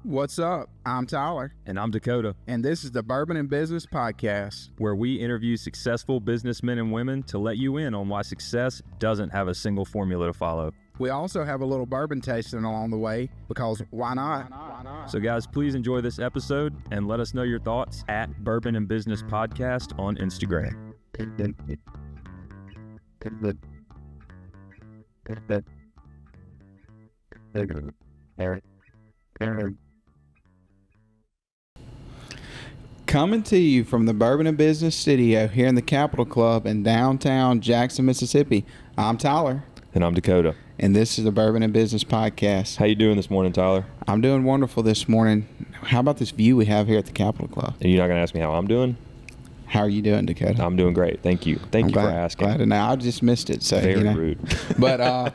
What's up? I'm Tyler. And I'm Dakota. And this is the Bourbon and Business Podcast, where we interview successful businessmen and women to let you in on why success doesn't have a single formula to follow. We also have a little bourbon tasting along the way, because why not? So guys, please enjoy this episode and let us know your thoughts at Bourbon and Business Podcast on Instagram. Coming to you from the Bourbon and Business Studio here in the Capitol Club in downtown Jackson, Mississippi. I'm Tyler. And I'm Dakota. And this is the Bourbon and Business Podcast. How you doing this morning, Tyler? I'm doing wonderful this morning. How about this view we have here at the Capitol Club? And you're not going to ask me how I'm doing? How are you doing, Dakota? I'm doing great. Thank you. Thank you for asking. Glad to know. I just missed it. So, Very rude. But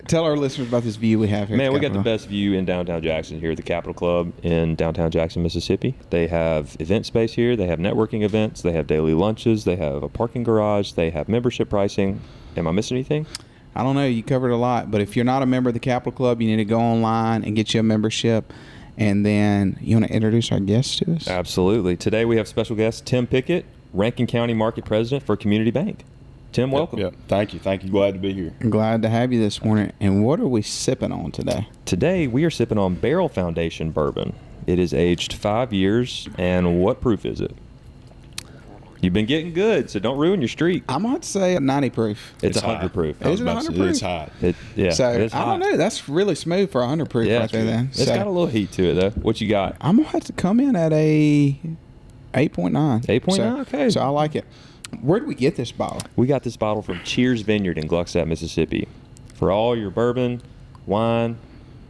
tell our listeners about this view we have here. Man, we got the best view in downtown Jackson here at the Capitol Club in downtown Jackson, Mississippi. They have event space here. They have networking events. They have daily lunches. They have a parking garage. They have membership pricing. Am I missing anything? I don't know. You covered a lot. But if you're not a member of the Capitol Club, you need to go online and get you a membership. And then you want to introduce our guests to us? Absolutely. Today we have special guest Tim Pickett, Rankin County Market President for Community Bank. Tim, welcome. Yep. Thank you. Glad to be here. I'm glad to have you this morning. And what are we sipping on today? Today we are sipping on Barrel Foundation Bourbon. It is aged 5 years. And what proof is it? You've been getting good, so don't ruin your streak. I might say a 90 proof. It's 100 proof. Is it 100 proof? It's hot. So it's hot. I don't know. That's really smooth for 100 proof right there. Then It's got a little heat to it, though. What you got? I'm gonna have to come in at a 8.9. 8.9. Okay. So I like it. Where did we get this bottle? We got this bottle from Cheers Vineyard in Gluckstadt, Mississippi. For all your bourbon, wine,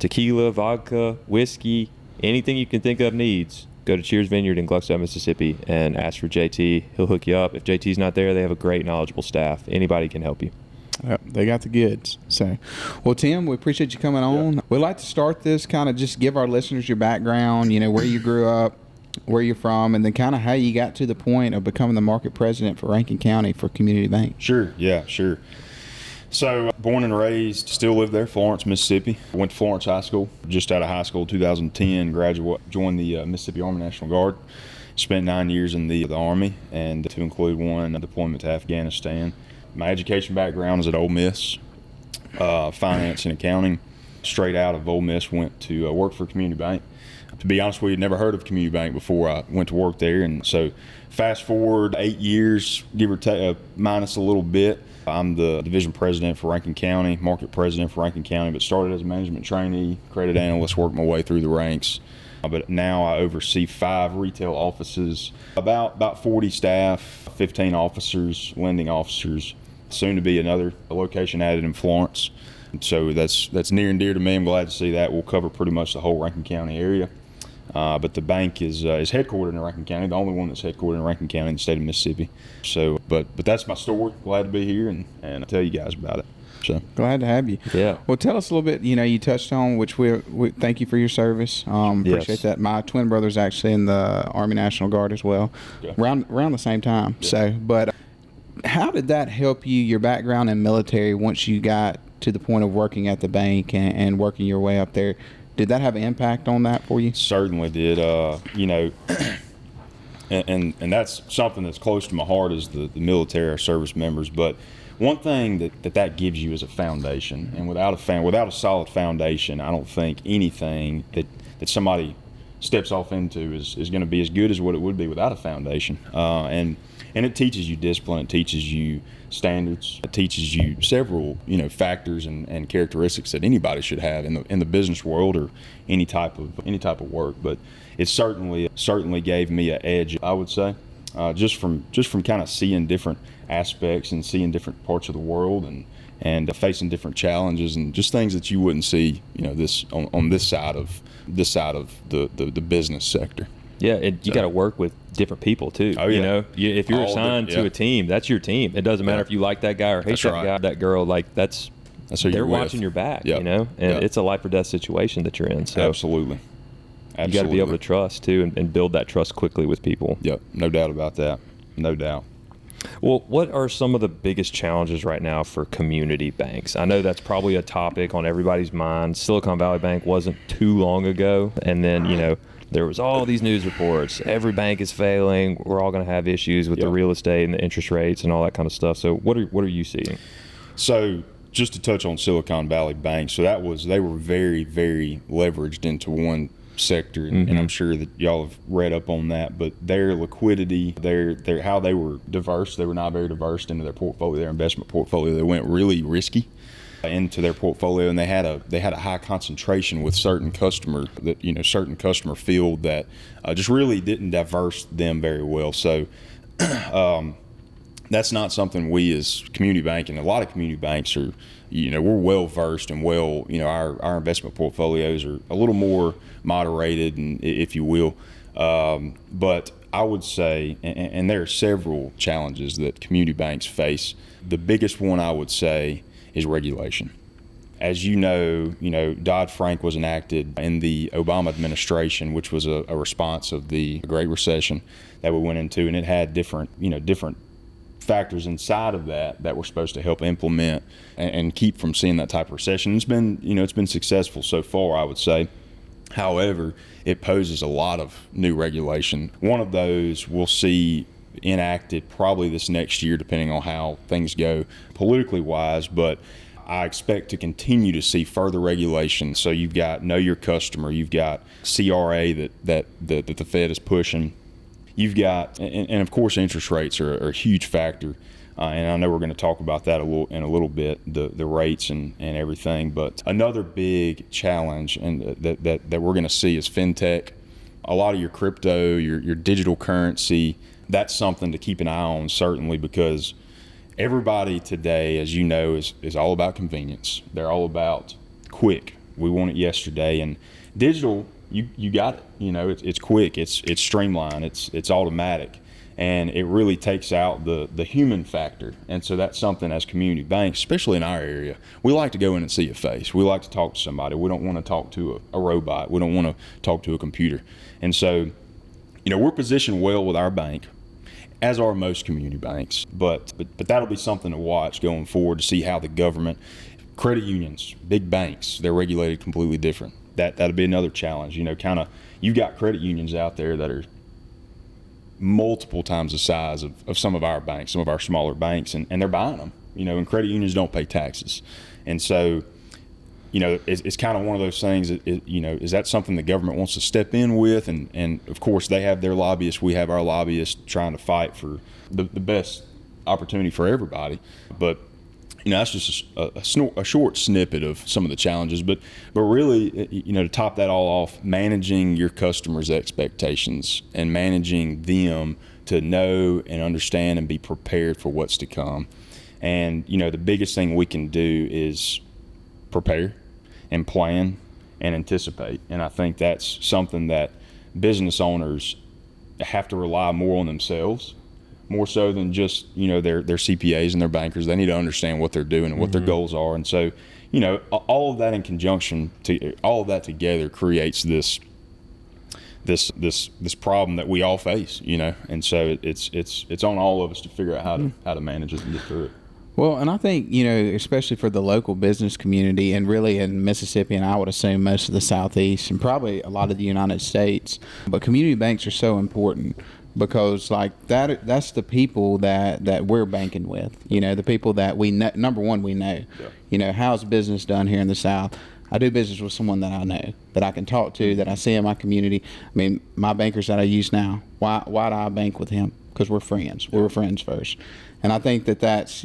tequila, vodka, whiskey, anything you can think of needs, go to Cheers Vineyard in Gluckstadt, Mississippi, and ask for JT. He'll hook you up. If JT's not there, they have a great, knowledgeable staff. Anybody can help you. Yep, they got the goods. So, well, Tim, we appreciate you coming on. Yep. We'd like to start this kind of just give our listeners your background, where you grew up, where you're from, and then kind of how you got to the point of becoming the market president for Rankin County for Community Bank. Sure. So, born and raised, still live there, Florence, Mississippi. Went to Florence High School, just out of high school, 2010, joined the Mississippi Army National Guard. Spent 9 years in the Army, and to include one deployment to Afghanistan. My education background is at Ole Miss, finance and accounting. Straight out of Ole Miss, went to work for Community Bank. To be honest with you, never heard of Community Bank before I went to work there. And so fast forward 8 years, give or take, minus a little bit. I'm the division president for Rankin County, market president for Rankin County, but started as a management trainee, credit analyst, worked my way through the ranks. But now I oversee 5 retail offices, about 40 staff, 15 officers, lending officers, soon to be another location added in Florence. So that's near and dear to me. I'm glad to see that. We'll cover pretty much the whole Rankin County area. But the bank is headquartered in Rankin County, the only one that's headquartered in Rankin County in the state of Mississippi. So, but that's my story. Glad to be here and tell you guys about it. So glad to have you. Yeah. Well, tell us a little bit. You touched on which we thank you for your service. Appreciate that. My twin brother's actually in the Army National Guard as well, around the same time. Yeah. So, but how did that help you? Your background in military, once you got to the point of working at the bank and working your way up there. Did that have an impact on that for you? Certainly did. And that's something that's close to my heart is the military, our service members. But one thing that gives you is a foundation. And without a solid foundation, I don't think anything that somebody steps off into is going to be as good as what it would be without a foundation. And it teaches you discipline. It teaches you standards. It teaches you several, factors and characteristics that anybody should have in the business world or any type of work. But it certainly gave me an edge, I would say, just from kind of seeing different aspects and seeing different parts of the world and facing different challenges and just things that you wouldn't see, this on this side of the business sector. Yeah, you got to work with different people too. Oh, yeah. If you're assigned to a team, that's your team. It doesn't matter if you like that guy or hate that guy, that girl. Like that's who they're watching your back. And it's a life or death situation that you're in. So absolutely. You got to be able to trust too, and build that trust quickly with people. Yep, no doubt about that. No doubt. Well, what are some of the biggest challenges right now for community banks? I know that's probably a topic on everybody's mind. Silicon Valley Bank wasn't too long ago, and then, there was all these news reports. Every bank is failing. We're all going to have issues with the real estate and the interest rates and all that kind of stuff. So what are you seeing? So just to touch on Silicon Valley Bank, so they were very, very leveraged into one sector, and I'm sure that y'all have read up on that, but their liquidity, their how they were diverse, they were not very diverse into their portfolio, their investment portfolio. They went really risky into their portfolio, and they had a high concentration with certain customer field that just really didn't diverse them very well. So that's not something we as community bank, and a lot of community banks are, we're well versed and our investment portfolios are a little more moderated, and if you will. But I would say, and there are several challenges that community banks face. The biggest one I would say is regulation. As you know, Dodd-Frank was enacted in the Obama administration, which was a response of the Great Recession that we went into, and it had different factors inside of that were supposed to help implement and keep from seeing that type of recession. It's been successful so far, I would say. However, it poses a lot of new regulation. One of those we'll see enacted probably this next year, depending on how things go politically wise, but I expect to continue to see further regulation. So you've got Know Your Customer, you've got CRA that the Fed is pushing. You've got, and of course, interest rates are a huge factor, and I know we're going to talk about that in a little bit, the rates and everything. But another big challenge and that we're going to see is fintech. A lot of your crypto, your digital currency, that's something to keep an eye on, certainly, because everybody today, as you know, is all about convenience. They're all about quick. We want it yesterday, and digital. You got it. It's quick. It's streamlined. It's automatic, and it really takes out the human factor. And so that's something as community banks, especially in our area, we like to go in and see a face. We like to talk to somebody. We don't want to talk to a robot. We don't want to talk to a computer. And so, we're positioned well with our bank, as are most community banks. But that'll be something to watch going forward to see how the government, credit unions, big banks, they're regulated completely different. That'll be another challenge. You've got credit unions out there that are multiple times the size of some of our banks, some of our smaller banks, and they're buying them. And credit unions don't pay taxes. And so, it's kind of one of those things that, is that something the government wants to step in with? And of course, they have their lobbyists. We have our lobbyists trying to fight for the best opportunity for everybody. But that's just a short snippet of some of the challenges. But really, to top that all off, managing your customers' expectations and managing them to know and understand and be prepared for what's to come. And, the biggest thing we can do is prepare and plan and anticipate. And I think that's something that business owners have to rely more on themselves, more so than just, their CPAs and their bankers. They need to understand what they're doing and what their goals are. And so, all of that in conjunction all of that together creates this problem that we all face, and so it's on all of us to figure out how to manage it and get through it. Well, and I think, especially for the local business community, and really in Mississippi, and I would assume most of the Southeast and probably a lot of the United States, but community banks are so important because that's the people that we're banking with, the people that we know. Number one, we know, how's business done here in the South. I do business with someone that I know, that I can talk to, that I see in my community. I mean, my bankers that I use now, why do I bank with him? Because we're friends. We were friends first. And I think that's,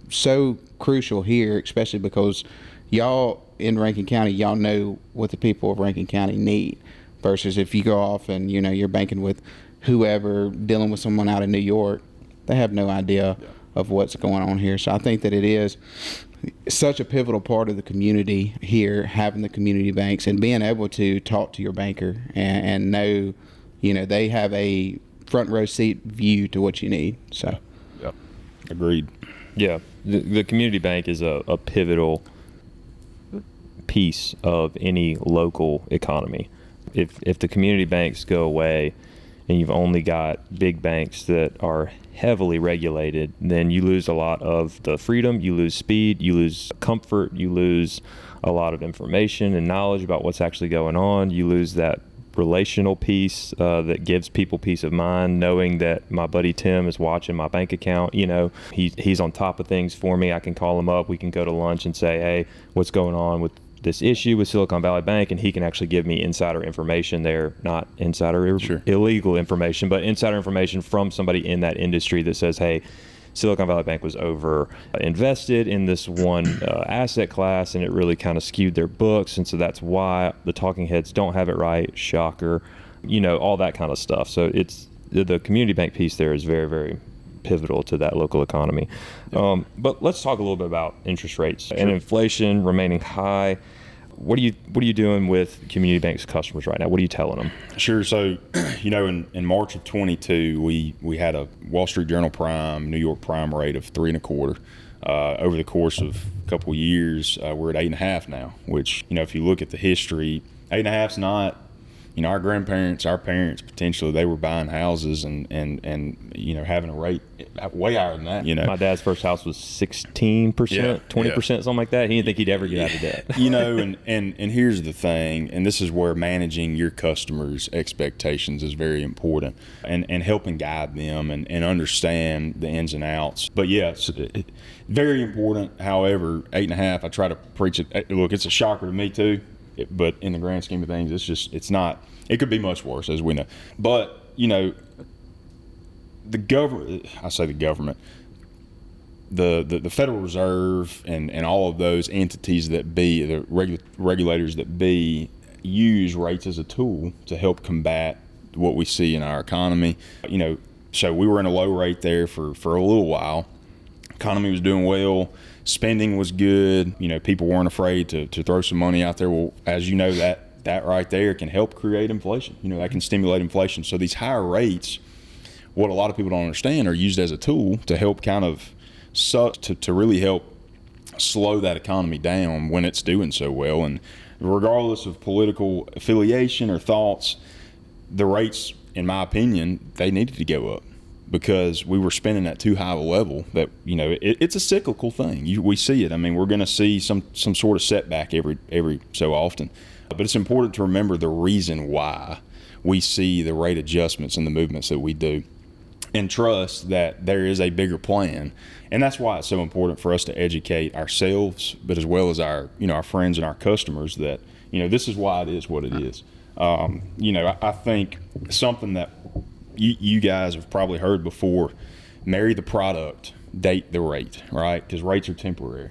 so crucial here, especially because y'all in Rankin County, y'all know what the people of Rankin County need versus if you go off and, you're banking with whoever, dealing with someone out in New York, they have no idea of what's going on here. So I think that it is such a pivotal part of the community here, having the community banks and being able to talk to your banker and know, they have a front row seat view to what you need. So, agreed. Yeah, the community bank is a pivotal piece of any local economy. If the community banks go away, and you've only got big banks that are heavily regulated, then you lose a lot of the freedom, you lose speed, you lose comfort, you lose a lot of information and knowledge about what's actually going on. You lose that relational piece that gives people peace of mind, knowing that my buddy Tim is watching my bank account. He's on top of things for me. I can call him up, we can go to lunch and say, hey, what's going on with this issue with Silicon Valley Bank, and he can actually give me insider information there, not insider illegal information, but insider information from somebody in that industry that says, hey, Silicon Valley Bank was over invested in this one asset class, and it really kind of skewed their books, and so that's why the talking heads don't have it right. Shocker, all that kind of stuff. So it's the community bank piece there is very, very pivotal to that local economy. But let's talk a little bit about interest rates and inflation remaining high. What are you doing with community banks customers right now? What are you telling them? Sure. So, in March of 22, we had a Wall Street Journal prime, New York prime rate of 3.25. Over the course of a couple of years, we're at 8.5 now. Which, if you look at the history, 8.5's not. Our grandparents, our parents, potentially, they were buying houses and having a rate way higher than that. My dad's first house was 16%, 20%, something like that. He didn't think he'd ever get out of debt. And here's the thing, and this is where managing your customers' expectations is very important, and helping guide them and understand the ins and outs. But it's very important. However, 8.5, I try to preach it. Look, it's a shocker to me too. But in the grand scheme of things, it's not. It could be much worse, as we know. But the government. I say the government. The Federal Reserve and all of those entities that the regulators that use rates as a tool to help combat what we see in our economy. So we were in a low rate there for a little while. Economy was doing well. Spending was good. People weren't afraid to throw some money out there. Well, as you know, that right there can help create inflation. That can stimulate inflation. So these higher rates, what a lot of people don't understand, are used as a tool to help kind of to really help slow that economy down when it's doing so well. And regardless of political affiliation or thoughts, the rates, in my opinion, they needed to go up, because we were spending at too high of a level that, it's a cyclical thing. We see it. I mean, we're going to see some sort of setback every so often. But it's important to remember the reason why we see the rate adjustments and the movements that we do, and trust that there is a bigger plan. And that's why it's so important for us to educate ourselves, but as well as our friends and our customers, that, this is why it is what it is. I think something that you guys have probably heard before: marry the product, date the rate, right? Because rates are temporary.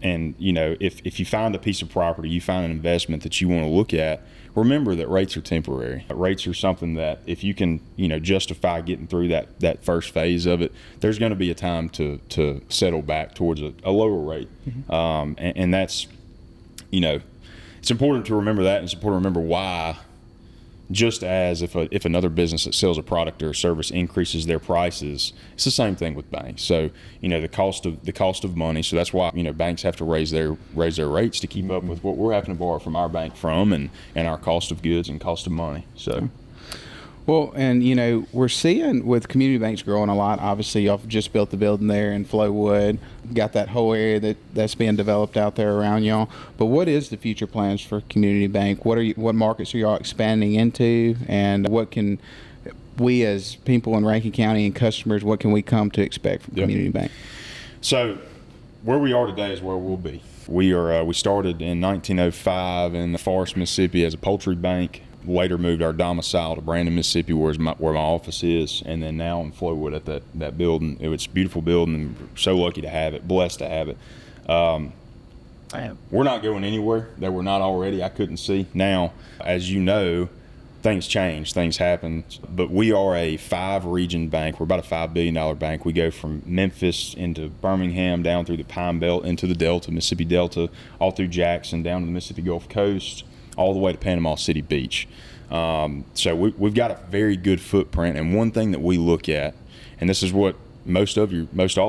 And, if you find a piece of property, you find an investment that you want to look at, remember that rates are temporary. Rates are something that if you can, justify getting through that first phase of it, there's going to be a time to settle back towards a lower rate. Mm-hmm. And that's, it's important to remember that, and it's important to remember why. Just as if another business that sells a product or a service increases their prices, it's the same thing with banks. So the cost of money. So that's why banks have to raise their rates to keep up with what we're having to borrow from our bank and our cost of goods and cost of money. So. Well, and we're seeing with community banks growing a lot. Obviously, y'all just built the building there in Flowood, got that whole area that's being developed out there around y'all. But what is the future plans for community bank? What markets are y'all expanding into, and what can we as people in Rankin County and customers, what can we come to expect from community bank? So, where we are today is where we'll be. We started in 1905 in Forest, Mississippi, as a poultry bank. Later moved our domicile to Brandon, Mississippi, where my office is, and then now in Flowood at that building. It's a beautiful building, and so lucky to have it, blessed to have it. We're not going anywhere that we're not already. I couldn't see. Now, as you know, things change, things happen, but we are a 5-region bank. We're about a $5 billion bank. We go from Memphis into Birmingham, down through the Pine Belt, into the Delta, Mississippi Delta, all through Jackson, down to the Mississippi Gulf Coast, all the way to Panama City Beach. So we've got a very good footprint. And one thing that we look at, and this is what most all of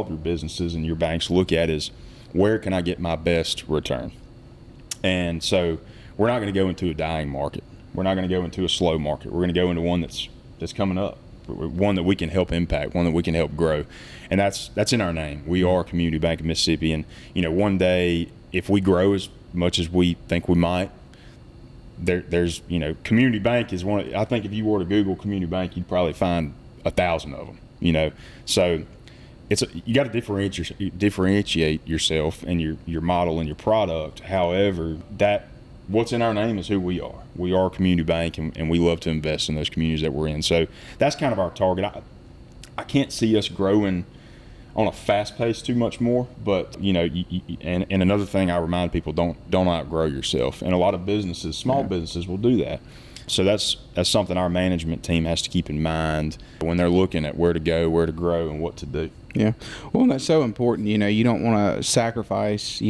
your businesses and your banks look at, is where can I get my best return? And so we're not going to go into a dying market. We're not going to go into a slow market. We're going to go into one that's that's coming up, one that we can help impact, one that we can help grow. And that's in our name. We are a community bank of Mississippi. And, one day, if we grow as much as we think we might, there's community bank is one. I think if you were to Google community bank, you'd probably find 1,000 of them. So you got to differentiate yourself and your model and your product. However, what's in our name is who we are. We are a community bank, and we love to invest in those communities that we're in. So that's kind of our target. I can't see us growing on a fast pace too much more, but and another thing I remind people, don't outgrow yourself. And a lot of businesses, small businesses, will do that. So that's something our management team has to keep in mind when they're looking at where to go, where to grow, and what to do. Yeah, well, that's so important. You don't want to sacrifice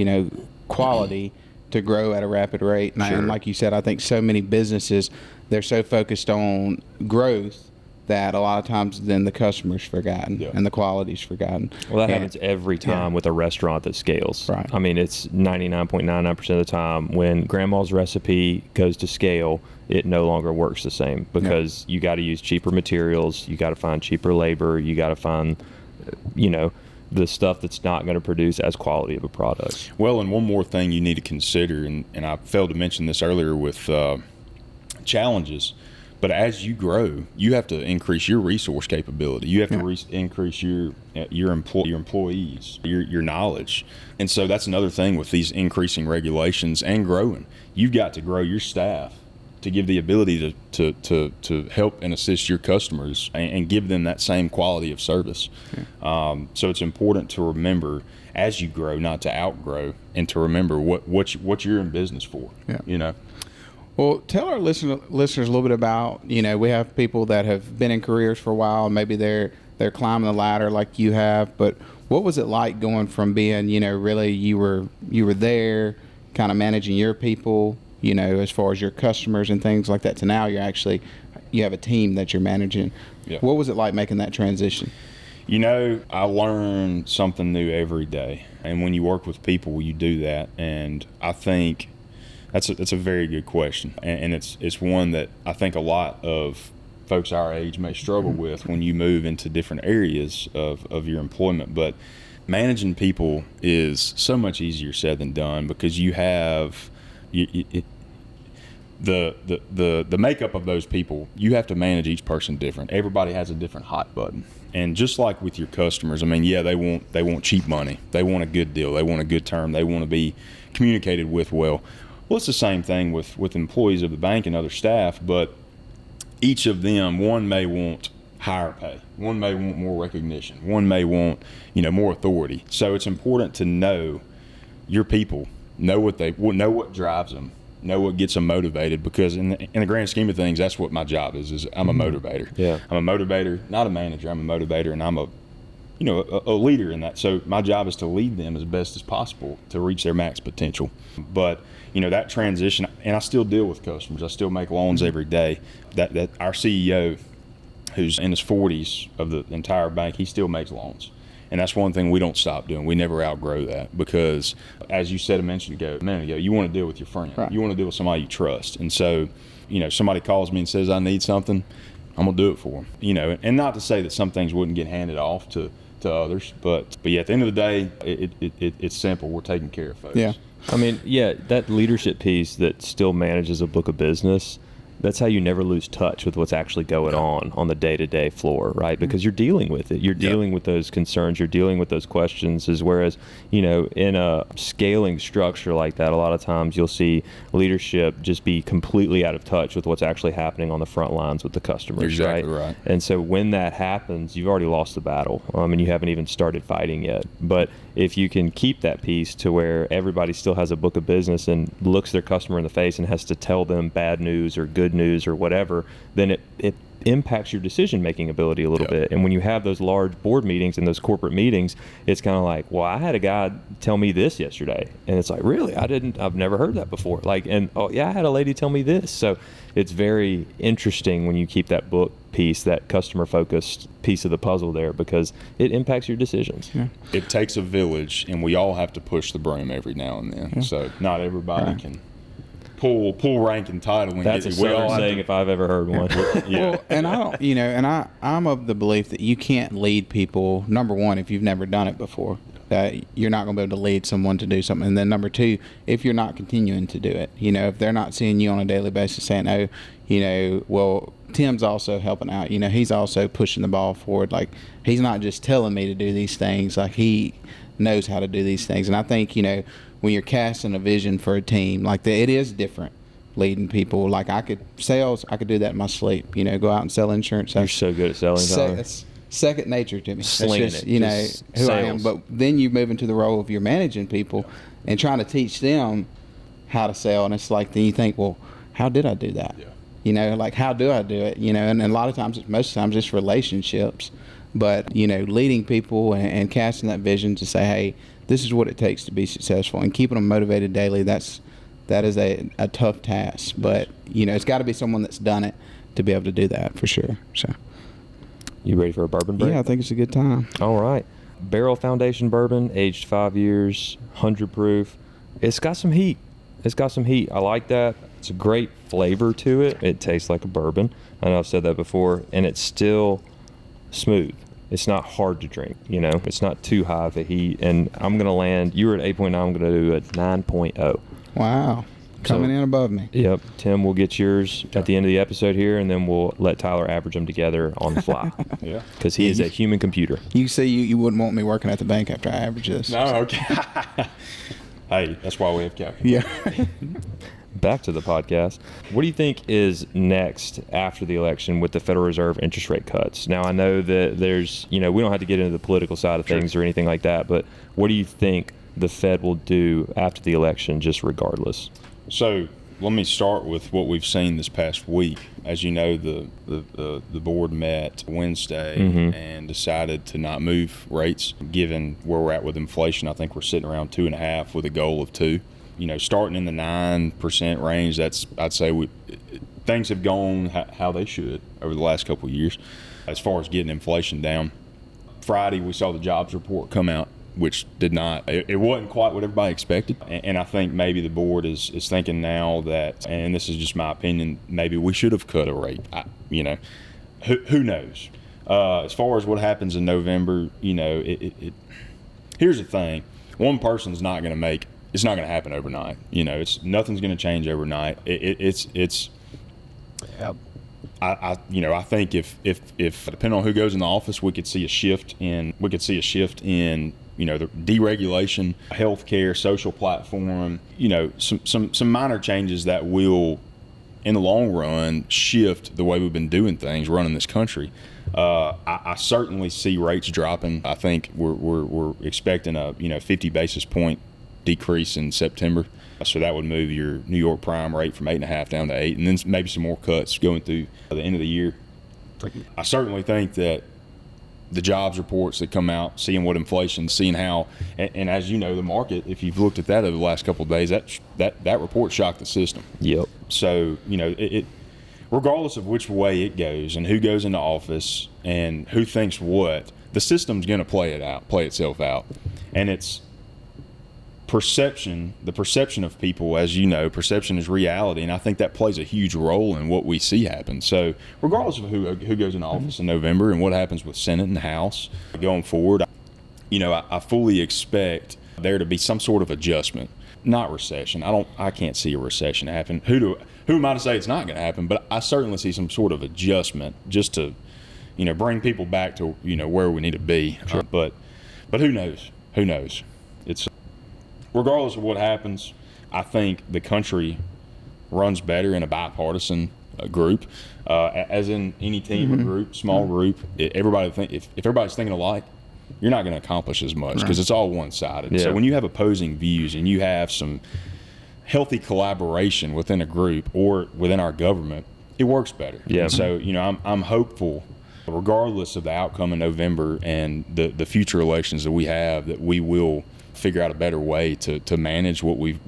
quality to grow at a rapid rate. And like you said, I think so many businesses, they're so focused on growth that a lot of times then the customer's forgotten and the quality's forgotten. Well, that happens every time with a restaurant that scales. Right. I mean, it's 99.99% of the time when grandma's recipe goes to scale, it no longer works the same because you got to use cheaper materials, you got to find cheaper labor, you got to find, the stuff that's not going to produce as quality of a product. Well, and one more thing you need to consider, and I failed to mention this earlier with challenges, but as you grow, you have to increase your resource capability. You have to increase your employees, your knowledge. And so that's another thing with these increasing regulations and growing. You've got to grow your staff to give the ability to help and assist your customers and give them that same quality of service. So it's important to remember as you grow, not to outgrow, and to remember what you're in business for. Well, tell our listeners a little bit about, we have people that have been in careers for a while. Maybe they're climbing the ladder like you have. But what was it like going from being, really you were there, kind of managing your people, as far as your customers and things like that, to now you have a team that you're managing. Yeah. What was it like making that transition? I learn something new every day. And when you work with people, you do that. And I think that's a very good question, and it's one that I think a lot of folks our age may struggle with when you move into different areas of your employment. But managing people is so much easier said than done because you have the makeup of those people. You have to manage each person different. Everybody has a different hot button, and just like with your customers, I mean, they want cheap money, they want a good deal, they want a good term, they want to be communicated with well. Well, it's the same thing with employees of the bank and other staff, but each of them, one may want higher pay, one may want more recognition, one may want more authority. So it's important to know your people, know what drives them, know what gets them motivated, because in the grand scheme of things, that's what my job is I'm a motivator. Yeah. I'm a motivator, not a manager. I'm a motivator, and I'm a leader in that. So my job is to lead them as best as possible to reach their max potential. But that transition, and I still deal with customers. I still make loans every day. That our CEO, who's in his 40s of the entire bank, he still makes loans. And that's one thing we don't stop doing. We never outgrow that because, as you said a minute ago, you want to deal with your friend. Right. You want to deal with somebody you trust. And so, somebody calls me and says, I need something, I'm going to do it for them. And not to say that some things wouldn't get handed off to others, but at the end of the day, it's simple. We're taking care of folks. Yeah. I mean, that leadership piece that still manages a book of business, that's how you never lose touch with what's actually going on the day-to-day floor, right? Because you're dealing with it. You're dealing with those concerns. You're dealing with those questions. Whereas, in a scaling structure like that, a lot of times you'll see leadership just be completely out of touch with what's actually happening on the front lines with the customers, exactly right? And so when that happens, you've already lost the battle, and you haven't even started fighting yet. But if you can keep that piece to where everybody still has a book of business and looks their customer in the face and has to tell them bad news or good news or whatever, then it impacts your decision-making ability a little bit. And when you have those large board meetings and those corporate meetings, it's kind of like, well, I had a guy tell me this yesterday. And it's like, really? I've never heard that before. I had a lady tell me this. So it's very interesting when you keep that book piece, that customer-focused piece of the puzzle there, because it impacts your decisions. Yeah. It takes a village, and we all have to push the broom every now and then. Yeah. So not everybody can pull rank and title. And That's a Southern saying if I've ever heard one. Yeah. Well, and I don't, I'm of the belief that you can't lead people. Number one, if you've never done it before, that you're not going to be able to lead someone to do something. And then number two, if you're not continuing to do it, if they're not seeing you on a daily basis saying, oh, well, Tim's also helping out. He's also pushing the ball forward. Like, he's not just telling me to do these things. Like, he knows how to do these things. And I think, when you're casting a vision for a team, like it is different leading people. Like, I could do that in my sleep. Go out and sell insurance. You're so good at selling, Tyler. It's second nature to me. Slinging That's just, just who sales. I am. But then you move into the role of you're managing people and trying to teach them how to sell. And it's like, then you think, well, how did I do that? Yeah. Like, how do I do it? And a lot of times, most times it's relationships. But, leading people and casting that vision to say, hey, this is what it takes to be successful, and keeping them motivated daily, that is a tough task. But, it's got to be someone that's done it to be able to do that for sure. So, you ready for a bourbon break? Yeah, I think it's a good time. All right. Barrel Foundation bourbon, aged 5 years, 100 proof. It's got some heat. I like that. It's a great flavor to it. It tastes like a bourbon. I know I've said that before. And it's still smooth. It's not hard to drink, It's not too high of a heat. And I'm going to land, you were at 8.9, I'm going to do a 9.0. Wow. Coming in above me. Yep. Tim, we'll get yours at the end of the episode here, and then we'll let Tyler average them together on the fly. Yeah. Because he is a human computer. You say you wouldn't want me working at the bank after I average this. No, okay. Hey, that's why we have calculators. Yeah. Back to the podcast. What do you think is next after the election with the Federal Reserve interest rate cuts? Now, I know that there's, we don't have to get into the political side of things or anything like that, but what do you think the Fed will do after the election, just regardless? So let me start with what we've seen this past week. As you know, the board met Wednesday and decided to not move rates. Given where we're at with inflation, I think we're sitting around 2.5 with a goal of 2. Starting in the 9% range, I'd say things have gone how they should over the last couple of years as far as getting inflation down. Friday, we saw the jobs report come out, which did not. It wasn't quite what everybody expected, and I think maybe the board is thinking now that, and this is just my opinion, maybe we should have cut a rate. Who knows? As far as what happens in November, here's the thing: one person's not going to make. It's not going to happen overnight. Nothing's going to change overnight. I think if depending on who goes in the office, we could see a shift in the deregulation, healthcare, social platform. Some minor changes that will, in the long run, shift the way we've been doing things, running this country. I certainly see rates dropping. I think we're expecting a 50 basis point decrease in September. So that would move your New York prime rate from 8.5 down to 8, and then maybe some more cuts going through the end of the year. I certainly think that the jobs reports that come out, seeing what inflation, seeing how, and as you know, the market, if you've looked at that over the last couple of days, that report shocked the system. Yep. So, it regardless of which way it goes and who goes into office and who thinks what, the system's going to play itself out. And it's the perception of people, as you know, perception is reality, and I think that plays a huge role in what we see happen. So regardless of who goes into office in November and what happens with Senate and House going forward, I fully expect there to be some sort of adjustment, not recession. I can't see a recession happen. Who am I to say it's not going to happen? But I certainly see some sort of adjustment just to, bring people back to where we need to be. Sure. But who knows? It's regardless of what happens, I think the country runs better in a bipartisan group, as in any team or group, small group. If everybody's thinking alike, you're not going to accomplish as much because it's all one-sided. Yeah. So when you have opposing views and you have some healthy collaboration within a group or within our government, it works better. Yeah. And so I'm hopeful, regardless of the outcome in November and the future elections that we have, that we will figure out a better way to manage what we've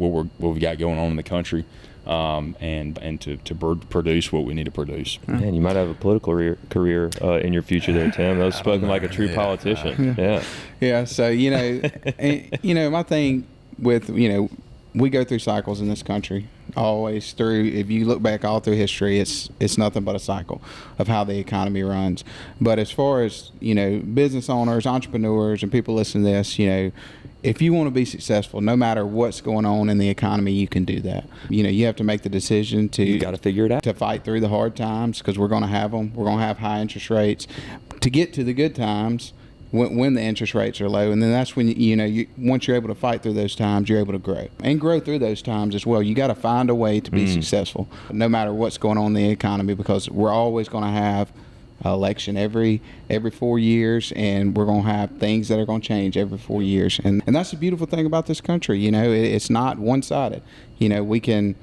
got going on in the country, and to produce what we need to produce. Man, you might have a political career in your future there, Tim. That was spoken like a true politician. Yeah. So my thing with we go through cycles in this country. Always through, if you look back all through history, it's nothing but a cycle of how the economy runs. But as far as, business owners, entrepreneurs, and people listening to this, if you want to be successful, no matter what's going on in the economy, you can do that. You have to make the decision to, you got to figure it out, to fight through the hard times, because we're going to have them. We're going to have high interest rates to get to the good times when the interest rates are low. And then that's when, once you're able to fight through those times, you're able to grow through those times as well. You got to find a way to be successful no matter what's going on in the economy, because we're always going to have an election every 4 years, and we're going to have things that are going to change every 4 years. And that's the beautiful thing about this country. It's not one-sided. We can,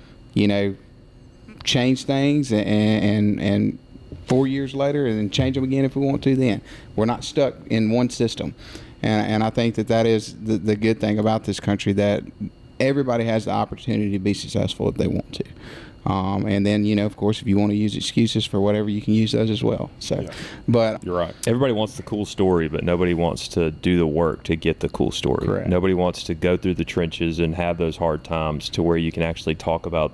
change things and 4 years later and then change them again if we want to. Then we're not stuck in one system, and I think that is the good thing about this country, that everybody has the opportunity to be successful if they want to. And then, of course, if you want to use excuses for whatever, you can use those as well. So, yeah. But you're right. Everybody wants the cool story, but nobody wants to do the work to get the cool story. Correct. Nobody wants to go through the trenches and have those hard times to where you can actually talk about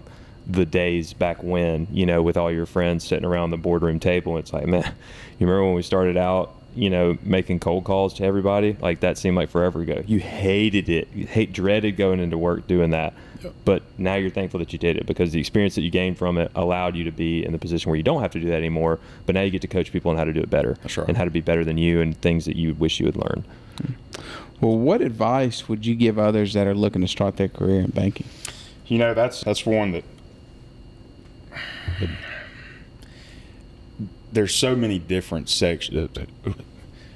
the days back when, with all your friends sitting around the boardroom table. It's like, man, you remember when we started out, making cold calls to everybody? Like, that seemed like forever ago. You hated it. You dreaded going into work doing that. Yep. But now you're thankful that you did it, because the experience that you gained from it allowed you to be in the position where you don't have to do that anymore. But now you get to coach people on how to do it better. That's right. And how to be better than you, and things that you wish you had learned. Well, what advice would you give others that are looking to start their career in banking? That's one that there's so many different sections.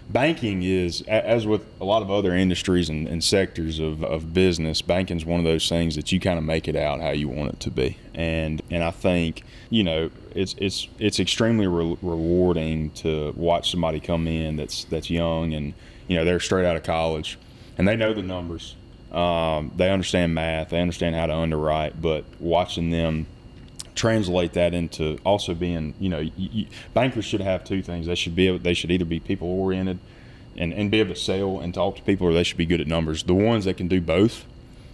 Banking is, as with a lot of other industries and sectors of business, banking is one of those things that you kind of make it out how you want it to be. And I think, it's extremely rewarding to watch somebody come in that's young and, they're straight out of college and they know the numbers. They understand math, they understand how to underwrite, but watching them translate that into also being, bankers should have two things. They should either be people oriented and be able to sell and talk to people, or they should be good at numbers. The ones that can do both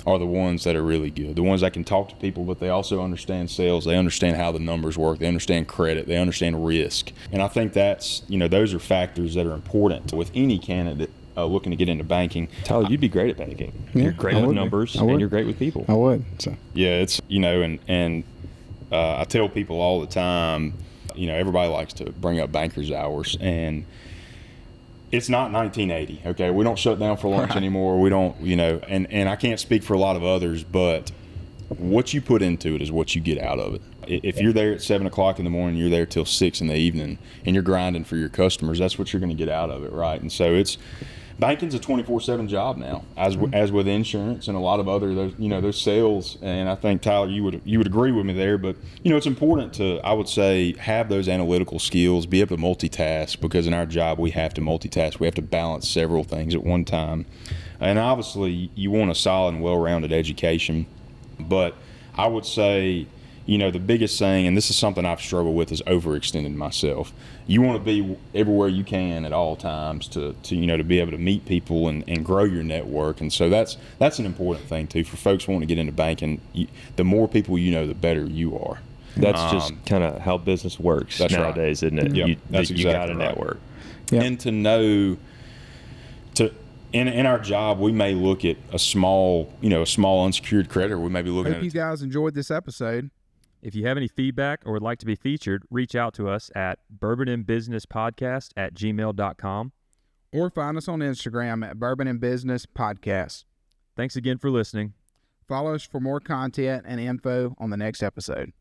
are the ones that are really good. The ones that can talk to people, but they also understand sales. They understand how the numbers work. They understand credit. They understand risk. And I think that's, those are factors that are important with any candidate looking to get into banking. Tyler, you'd be great at banking. Yeah, you're great with numbers, and you're great with people. I would. So. Yeah, it's, and I tell people all the time, everybody likes to bring up banker's hours, and it's not 1980. Okay, we don't shut down for lunch anymore. We don't, and I can't speak for a lot of others, but what you put into it is what you get out of it. If you're there at 7 o'clock in the morning, you're there till 6 in the evening, and you're grinding for your customers, that's what you're going to get out of it, right? And so banking's a 24/7 job now, as with insurance and a lot of other those sales. And I think, Tyler, you would agree with me there. But it's important to, I would say, have those analytical skills, be able to multitask, because in our job we have to multitask. We have to balance several things at one time. And obviously you want a solid and well-rounded education. But I would say, the biggest thing, and this is something I've struggled with, is overextending myself. You want to be everywhere you can at all times to be able to meet people and grow your network. And so that's an important thing too for folks wanting to get into banking. The more people the better you are. That's just kind of how business works nowadays, isn't it? Yep, that's exactly you got a right. network. Yep. And to know in our job, we may look at a small unsecured credit. We may be looking at. Hope you guys enjoyed this episode. If you have any feedback or would like to be featured, reach out to us at bourbonandbusinesspodcast@gmail.com. Or find us on Instagram at Bourbon and Business Podcast. Thanks again for listening. Follow us for more content and info on the next episode.